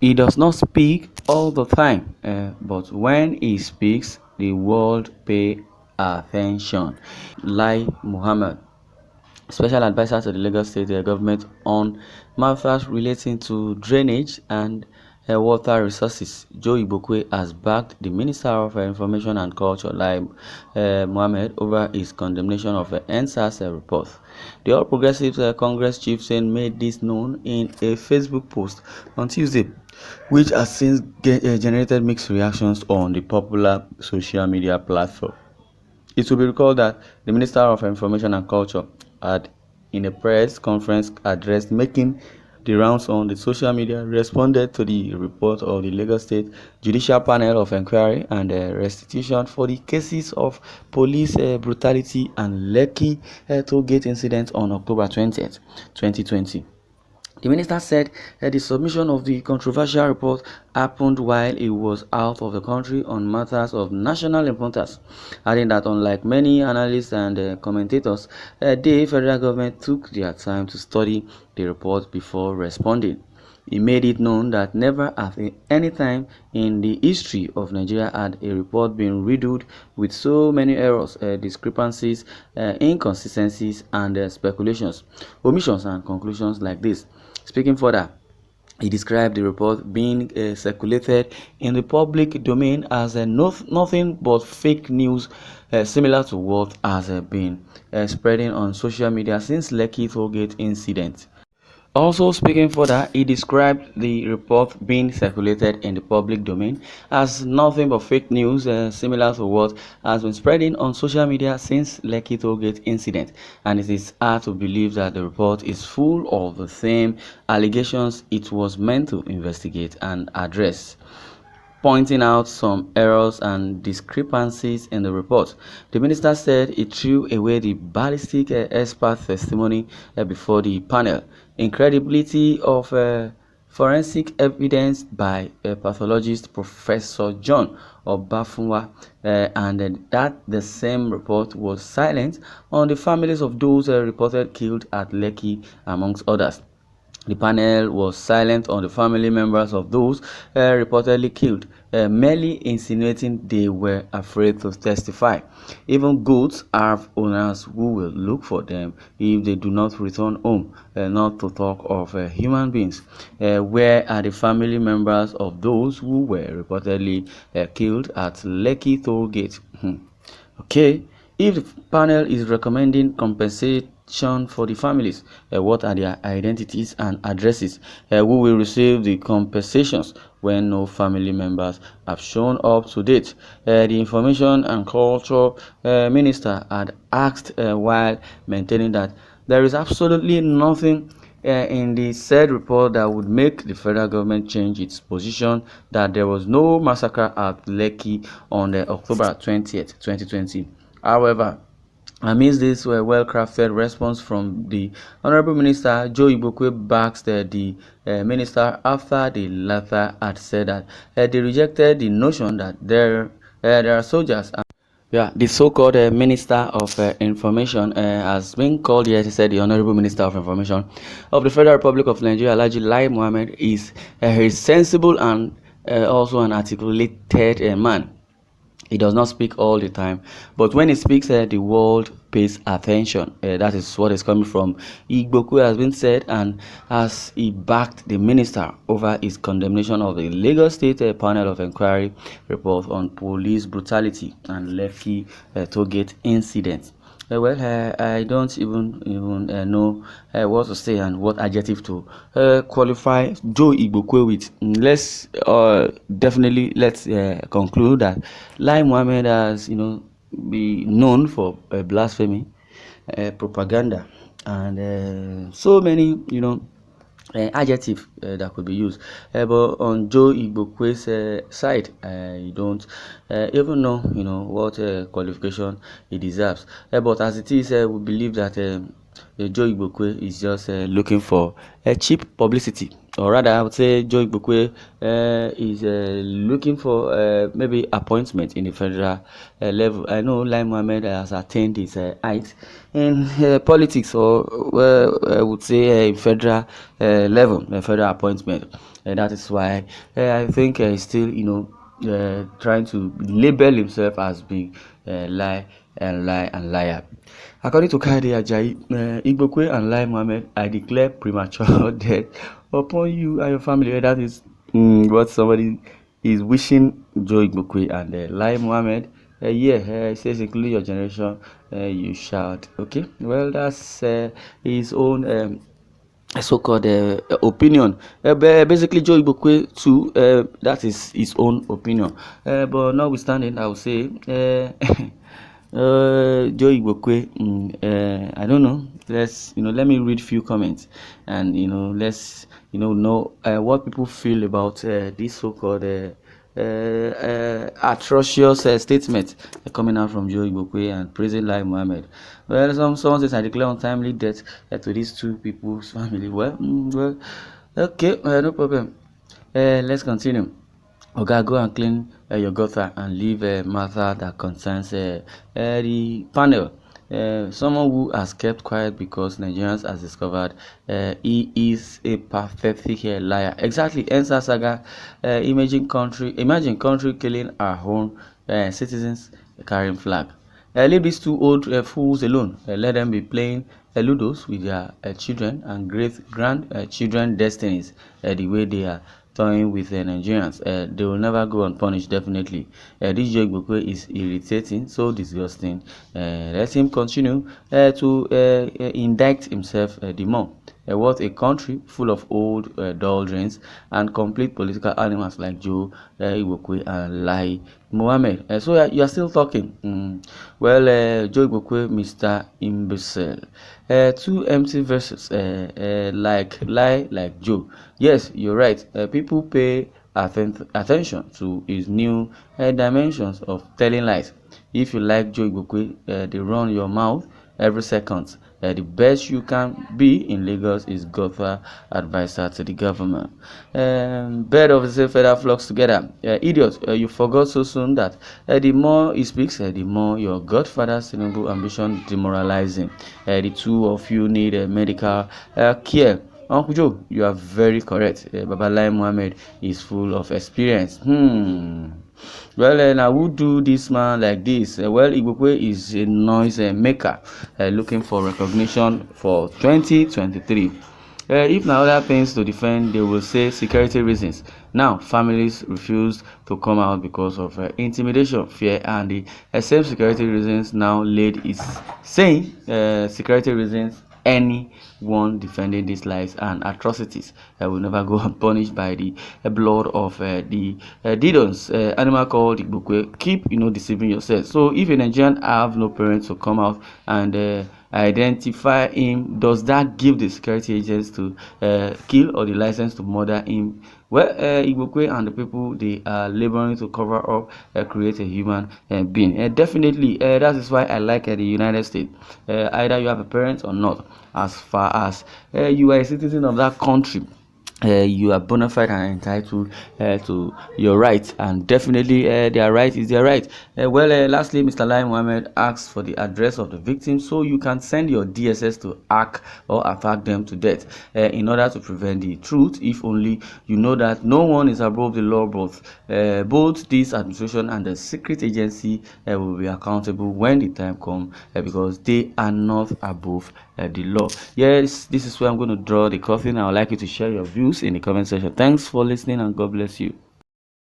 He does not speak all the time, but when he speaks, the world pay attention. Lai Mohammed, Special Advisor to the Lagos State Government on matters relating to drainage and water resources, Joe Igbokwe has backed the Minister of Information and Culture, Lai Mohammed, over his condemnation of the NSAS report. The All Progressives Congress chieftain made this known in a Facebook post on Tuesday, which has since generated mixed reactions on the popular social media platform. It will be recalled that the Minister of Information and Culture had, in a press conference address making the rounds on the social media, responded to the report of the Lagos State Judicial Panel of Inquiry and Restitution for the cases of police brutality and Lekki toll gate incident on October 20th, 2020. The minister said that the submission of the controversial report happened while he was out of the country on matters of national importance, adding that unlike many analysts and commentators, the federal government took their time to study the report before responding. He made it known that never at any time in the history of Nigeria had a report been riddled with so many errors, discrepancies, inconsistencies, and speculations, omissions, and conclusions like this. Speaking further, he described the report being circulated in the public domain as nothing but fake news, similar to what has been spreading on social media since Lekki Tollgate incident. Also speaking further, he described the report being circulated in the public domain as nothing but fake news, similar to what has been spreading on social media since Lekki Tollgate incident, and it is hard to believe that the report is full of the same allegations it was meant to investigate and address. Pointing out some errors and discrepancies in the report, the minister said he threw away the ballistic expert testimony before the panel, incredibility of forensic evidence by pathologist Professor John Obafunwa, and that the same report was silent on the families of those reported killed at Lekki, amongst others. The panel was silent on the family members of those reportedly killed, merely insinuating they were afraid to testify. Even goats have owners who will look for them if they do not return home, not to talk of human beings. Where are the family members of those who were reportedly killed at Lekki Toll Gate? Okay, if the panel is recommending compensation for the families, what are their identities and addresses? Who will receive the compensations when no family members have shown up to date? The Information and Culture Minister had asked while maintaining that there is absolutely nothing in the said report that would make the federal government change its position that there was no massacre at Lekki on October 20th, 2020. However, amidst this well-crafted response from the Honorable Minister, Joe Igbokwe backs the minister after the latter had said that they rejected the notion that there are soldiers. Yeah, the so-called Minister of Information has been called here. He said the Honorable Minister of Information of the Federal Republic of Nigeria, Lai Mohammed, is a sensible and also an articulated man. He does not speak all the time, but when he speaks, the world pays attention. That is what is coming from Igbokwe, has been said, and as he backed the minister over his condemnation of the Lagos State Panel of Inquiry report on police brutality and Lekki Tollgate incident. I don't even know what to say and what adjective to qualify Joe Igbokwe with. Let's conclude that Lai Mohammed has, be known for blasphemy, propaganda, and so many, adjective that could be used, but on Joe Igbokwe's side, I don't even know what qualification he deserves, but as it is, we believe that Joe Igbokwe is just looking for cheap publicity, or rather I would say Joe Igbokwe is looking for maybe appointment in the federal level. I know Lai Mohammed has attained his height in politics, or I would say federal level, federal appointment. That is why I think he's still, trying to label himself as being lie and liar. According to Kade Ajayi, Igbokwe and Lai Mohammed, I declare premature death upon you and your family. That is what somebody is wishing Joe Igbokwe and Lai Mohammed. It says, including your generation, you shout. Okay, well, that's his own so-called opinion. Basically, Joe Igbokwe too, that is his own opinion. But notwithstanding, I would say Joe Igbokwe, I don't know. Let me read few comments, and let's know what people feel about this so-called atrocious statement coming out from Joe Igbokwe and praising Lai Mohammed. Well, someone says, I declare untimely death to these two people's family. Well, okay, no problem. Let's continue. Okay, go and clean your gutter and leave a matter that concerns the panel. Someone who has kept quiet because Nigerians has discovered he is a pathetic liar. Exactly. Ensa Saga, imagine country killing our own citizens carrying flag. Leave these two old fools alone. Let them be playing ludos with their children and great grandchildren destinies the way they are toying with Nigerians. They will never go unpunished, definitely. This Joe Igbokwe is irritating, so disgusting. Let him continue to indict himself the more. What a country full of old dull drains and complete political animals like Joe Igbokwe and Lai Mohammed. So you are still talking. Well, Joe Igbokwe, Mr. Imbecile. Two empty verses like Lai, like Joe. Yes, you're right. People pay attention to his new dimensions of telling lies. If you like Joe Igbokwe, they run your mouth every second. The best you can be in Lagos is Gotha advisor to the government. Bird of the same feather flocks together. Idiot, you forgot so soon that the more he speaks, the more your godfather's noble ambition demoralizing. The two of you need medical care. Uncle Joe, you are very correct. Baba Lai Mohammed is full of experience. Well, now who do this man like this? Well, Igbokwe is a noise maker looking for recognition for 2023. If now other things to defend, they will say security reasons. Now, families refuse to come out because of intimidation, fear, and the same security reasons now laid is saying security reasons. Anyone defending these lies and atrocities will never go unpunished by the blood of the Didons. Animal called Igbokwe. Keep deceiving yourself. So if a Nigerian have no parents to come out and identify him, does that give the security agents to kill or the license to murder him? Well, Igbokwe and the people they are laboring to cover up create a human being. Definitely, that is why I like the United States. Either you have a parent or not, as far as you are a citizen of that country. You are bona fide and entitled to your rights, and definitely their right is their right. Lastly, Mr. Lai Mohammed asks for the address of the victim so you can send your DSS to hack or attack them to death in order to prevent the truth. If only you know that no one is above the law, both this administration and the secret agency will be accountable when the time comes because they are not above the law. Yes, this is where I'm going to draw the curtain. I would like you to share your views in the comment section. Thanks for listening and God bless you.